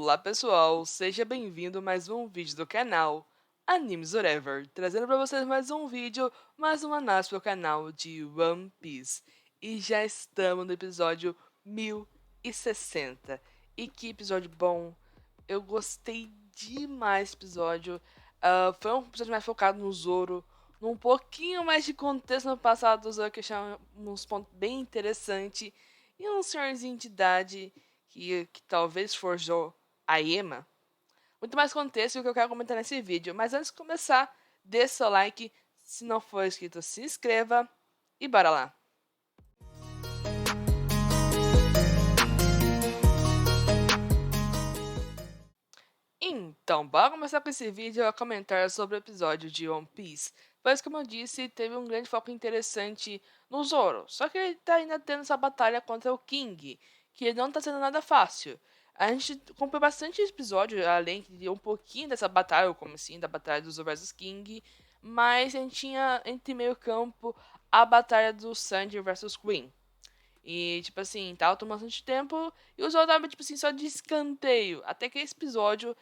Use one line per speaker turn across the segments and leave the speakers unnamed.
Olá pessoal, seja bem-vindo a mais um vídeo do canal Animes Whatever, trazendo para vocês mais um vídeo, mais uma análise para o canal de One Piece. E já estamos no episódio 1060. E que episódio bom, eu gostei demais desse episódio. Foi um episódio mais focado no Zoro, num pouquinho mais de contexto no passado do Zoro, que eu achei uns pontos bem interessantes. E um senhorzinho de idade que talvez forjou a Ema. Muito mais contexto que eu quero comentar nesse vídeo. Mas antes de começar, deixe seu like. Se não for inscrito, se inscreva. E bora lá. Então, bora começar com esse vídeo a comentar sobre o episódio de One Piece. Pois, como eu disse, teve um grande foco interessante no Zoro. Só que ele tá ainda tendo essa batalha contra o King, que não tá sendo nada fácil. A gente comprou bastante episódio, além de um pouquinho dessa batalha, como assim, da batalha do Zoro vs King. Mas a gente tinha entre meio campo a batalha do Sanji vs Queen. E, tipo assim, tava tomando bastante tempo. E o Zoro tava, tipo assim, só de escanteio. Até que esse episódio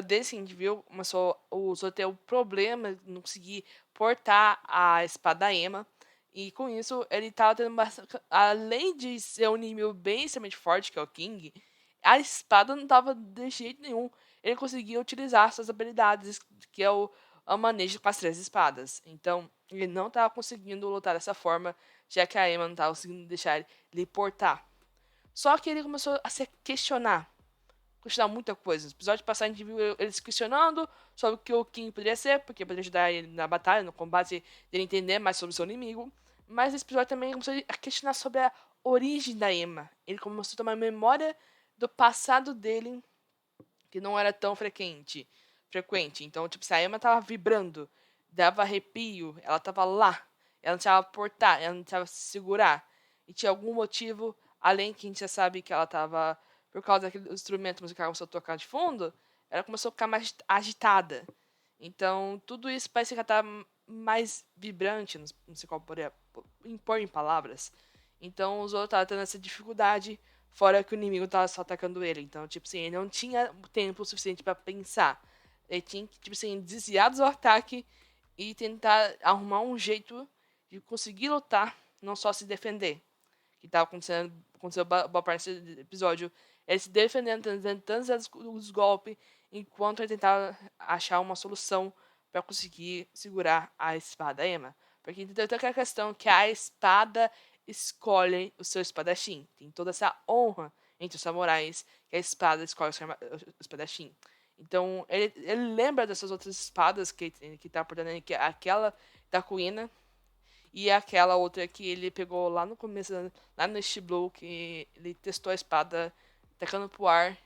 desse que a gente viu, começou o Zoro ter o problema de não conseguir portar a espada Ema. E com isso, ele tava tendo bastante. Além de ser um inimigo bem extremamente forte, que é o King, a espada não tava de jeito nenhum. Ele conseguia utilizar suas habilidades, que é o manejo com as três espadas. Então, ele não tava conseguindo lutar dessa forma, já que a Ema não tava conseguindo deixar ele portar. Só que ele começou a se questionar muita coisa. No episódio passado a gente viu ele se questionando sobre o que o King poderia ser, porque poderia ajudar ele na batalha, no combate, dele entender mais sobre o seu inimigo. Mas nesse episódio também começou a questionar sobre a origem da Ema. Ele começou a tomar memória do passado dele, que não era tão frequente. Então, tipo, se a Emma tava vibrando, dava arrepio, ela tava lá, ela não precisava portar, ela não precisava se segurar. E tinha algum motivo, além que a gente já sabe que ela tava, por causa daquele instrumento musical que começou a tocar de fundo, ela começou a ficar mais agitada. Então, tudo isso parece que ela tá mais vibrante, não sei qual poderia impor em palavras. Então, os outros estavam tendo essa dificuldade. Fora que o inimigo tava só atacando ele. Então, tipo assim, ele não tinha tempo suficiente pra pensar. Ele tinha que, tipo assim, desviar do ataque e tentar arrumar um jeito de conseguir lutar, não só se defender. Que tava aconteceu boa parte desse episódio. Ele se defendendo, tentando os golpes, enquanto ele tentava achar uma solução para conseguir segurar a espada Ema. Porque tem toda aquela questão que a espada escolhe o seu espadachim. Tem toda essa honra entre os samurais que a espada escolhe o seu espadachim. Então, ele lembra dessas outras espadas que tá portando ele, que é aquela da Kuina e aquela outra que ele pegou lá no começo, lá no East Blue, que ele testou a espada tacando pro ar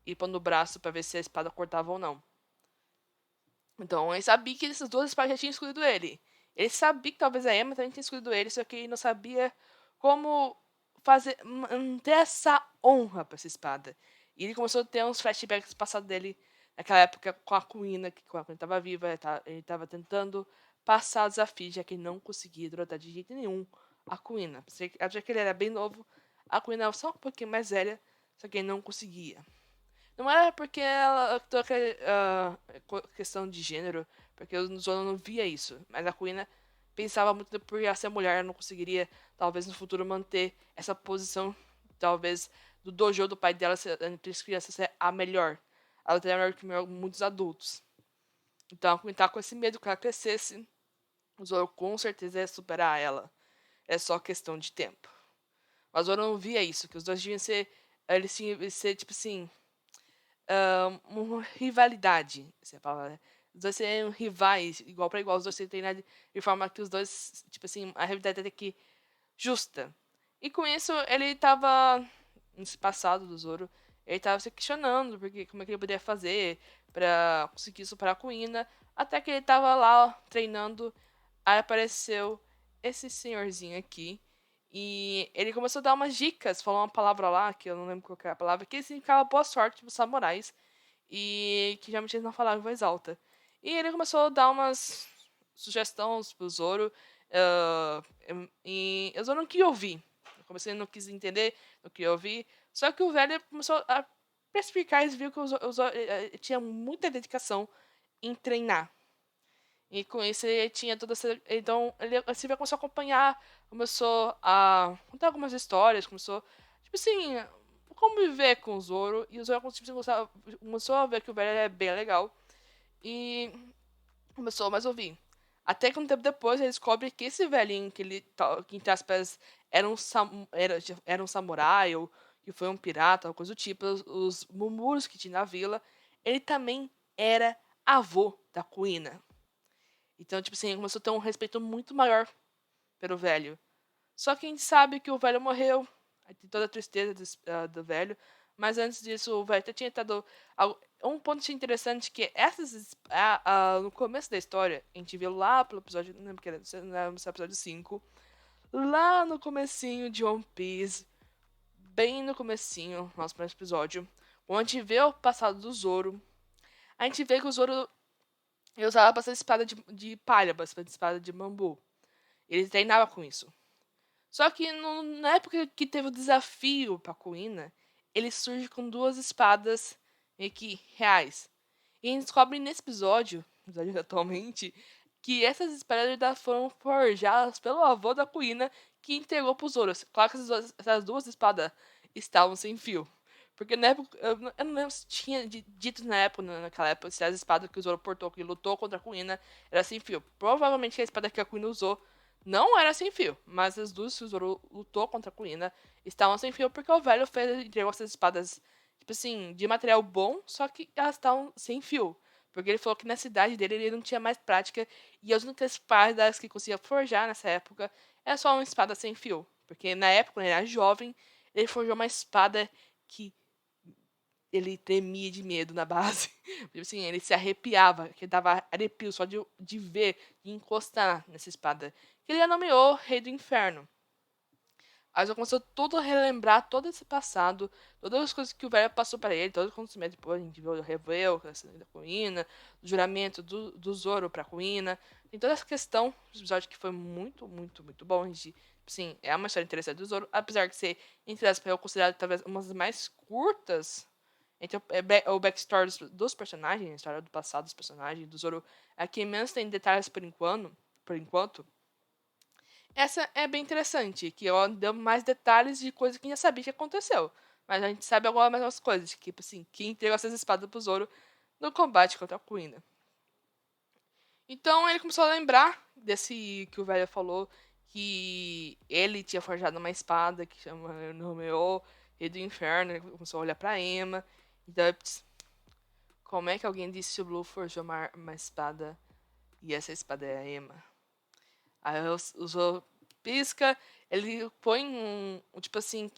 e pondo o braço para ver se a espada cortava ou não. Então, ele sabia que essas duas espadas já tinham escolhido ele. Ele sabia que talvez a Emma também tinha escolhido ele, só que ele não sabia como manter essa honra pra essa espada. E ele começou a ter uns flashbacks do passado dele, naquela época com a Kuina, que quando ele estava viva, ele estava tentando passar o desafio, já que ele não conseguia derrotar de jeito nenhum a Kuina. Já que ele era bem novo, a Kuina era só um pouquinho mais velha, só que ele não conseguia. Não era porque ela toca questão de gênero, porque o Zoro não via isso, mas a Kuina pensava muito que por ela ser mulher, ela não conseguiria, talvez no futuro, manter essa posição, talvez, do dojo do pai dela entre as crianças ser a melhor. Ela teria melhor que muitos adultos. Então a Kuina tá com esse medo que ela crescesse, o Zoro com certeza ia superar ela. É só questão de tempo. Mas o Zoro não via isso, que os dois deviam ser, eles tinham ser, tipo assim, uma rivalidade, essa é a palavra, né? Os dois seriam rivais, igual para igual, os dois seriam treinados de forma que os dois, tipo assim, a rivalidade é que justa. E com isso, ele tava, nesse passado do Zoro, ele tava se questionando porque como é que ele poderia fazer para conseguir superar a Kuina, até que ele tava lá treinando, aí apareceu esse senhorzinho aqui, e ele começou a dar umas dicas, falou uma palavra lá, que eu não lembro qual que é a palavra, que significava boa sorte pros samurais, e que geralmente eles não falavam em voz alta. E ele começou a dar umas sugestões pro Zoro, e o Zoro não queria ouvir. Eu comecei, não quis entender, não queria ouvir, só que o velho começou a perspicaz, viu que o Zoro tinha muita dedicação em treinar. E com isso ele tinha toda essa. Então ele assim, começou a acompanhar, começou a contar algumas histórias, começou, tipo assim, conviver com o Zoro. E o Zoro começou a ver que o velho é bem legal. E começou a mais ouvir. Até que um tempo depois ele descobre que esse velhinho, que entre aspas era um samurai, ou que foi um pirata, ou coisa do tipo, os murmúrios que tinha na vila, ele também era avô da Kuina. Então, tipo assim, começou a ter um respeito muito maior pelo velho. Só que a gente sabe que o velho morreu. Aí tem toda a tristeza do velho. Mas antes disso, o velho até tinha estado. Um ponto interessante que no começo da história, a gente viu lá pelo episódio. Não lembro que era, no episódio 5. Lá no comecinho de One Piece. Bem no comecinho, nosso primeiro episódio. Onde a gente vê o passado do Zoro. A gente vê que o Zoro usava bastante espada de palha, bastante espada de bambu. Ele treinava com isso. Só que na época que teve o desafio pra Kuina, ele surge com duas espadas meio que reais. E a gente descobre nesse episódio atualmente, que essas espadas foram forjadas pelo avô da Kuina que entregou pros Zoro. Claro que essas duas espadas estavam sem fio. Porque na época, eu não lembro se tinha dito naquela época, se as espadas que o Zoro portou, que lutou contra a Kuina, era sem fio. Provavelmente a espada que a Kuina usou não era sem fio, mas as duas que o Zoro lutou contra a Kuina estavam sem fio porque o velho entregou essas espadas, tipo assim, de material bom, só que elas estavam sem fio. Porque ele falou que na cidade dele ele não tinha mais prática e as únicas espadas que conseguia forjar nessa época era só uma espada sem fio. Porque na época, quando ele era jovem, ele forjou uma espada que ele tremia de medo na base. Tipo assim, ele se arrepiava, que dava arrepio só de ver, de encostar nessa espada. Que ele a nomeou Rei do Inferno. Aí já começou tudo a relembrar todo esse passado, todas as coisas que o velho passou para ele, todo o acontecimento. Depois a gente viu o Revel, da Kuina, o juramento do Zoro pra Kuina. Tem toda essa questão do episódio que foi muito, muito, muito bom. A gente, sim, é uma história interessante do Zoro, apesar de ser, entre aspas, eu considerado talvez uma das mais curtas entre o backstory dos personagens, a história do passado dos personagens, do Zoro, é que menos tem detalhes por enquanto. Essa é bem interessante, que ela deu mais detalhes de coisas que a gente já sabia que aconteceu. Mas a gente sabe algumas coisas, tipo assim, que entregou essas espadas pro Zoro no combate contra a Kuina. Então ele começou a lembrar desse que o velho falou, que ele tinha forjado uma espada que chama nomeou Rei do Inferno, ele começou a olhar pra Emma. Então, como é que alguém disse o Blue forjou uma espada e essa espada é a Emma? Aí usou pisca, ele põe tipo assim,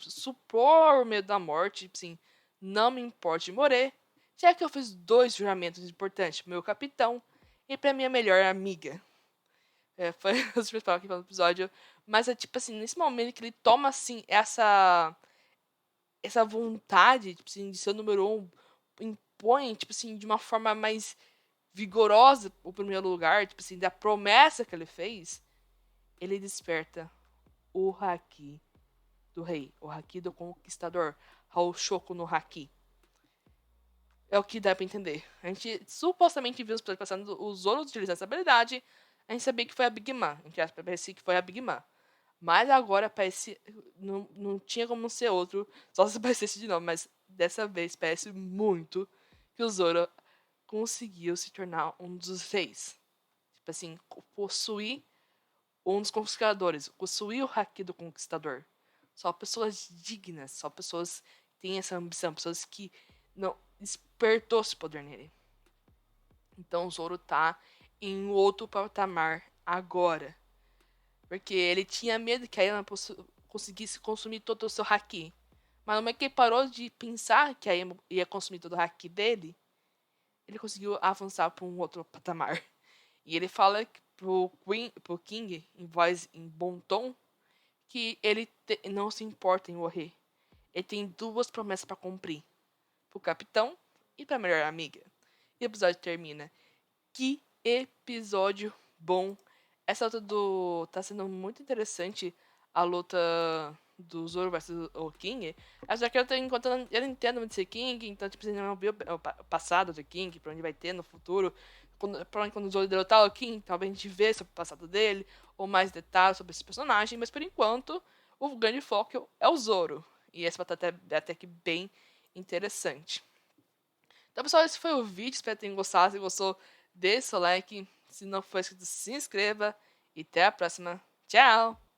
supor o medo da morte, tipo assim, não me importe de morrer, já que eu fiz dois juramentos importantes pro meu capitão e pra minha melhor amiga. Foi os principais aqui no episódio. Mas é tipo assim, nesse momento que ele toma assim essa vontade, tipo assim, de ser o número um, impõe, tipo assim, de uma forma mais vigorosa o primeiro lugar, tipo assim, da promessa que ele fez, ele desperta o Haki do rei, o Haki do conquistador, Haoshoku no Haki. É o que dá pra entender. A gente supostamente viu os episódios passando os Zoros utilizando essa habilidade, a gente sabia que foi a Big Man, entre aspas, parecia que foi a Big Man. Mas agora parece. Não tinha como ser outro, só se aparecesse de novo, mas dessa vez parece muito que o Zoro conseguiu se tornar um dos reis. Tipo assim, possuir um dos conquistadores, possuir o haki do conquistador. Só pessoas dignas, só pessoas que têm essa ambição, pessoas que não despertou esse poder nele. Então o Zoro tá em outro patamar agora. Porque ele tinha medo que a Emma conseguisse consumir todo o seu haki. Mas no momento que ele parou de pensar que a Emma ia consumir todo o haki dele, ele conseguiu avançar para um outro patamar. E ele fala pro King, em voz em bom tom, que ele não se importa em morrer. Ele tem duas promessas para cumprir: pro capitão e pra melhor amiga. E o episódio termina. Que episódio bom! Essa luta tá sendo muito interessante. A luta do Zoro versus o King, é só que eu tô encontrando. Eu não entendo muito de King, então, tipo, você não viu o passado do King, pra onde vai ter no futuro. Quando o Zoro derrotar o King, talvez a gente vê sobre o passado dele, ou mais detalhes sobre esse personagem, mas por enquanto, o grande foco é o Zoro. E esse batata é até que bem interessante. Então, pessoal, esse foi o vídeo. Espero que tenham gostado. Se gostou, deixe seu like. Se não for inscrito, se inscreva. E até a próxima. Tchau!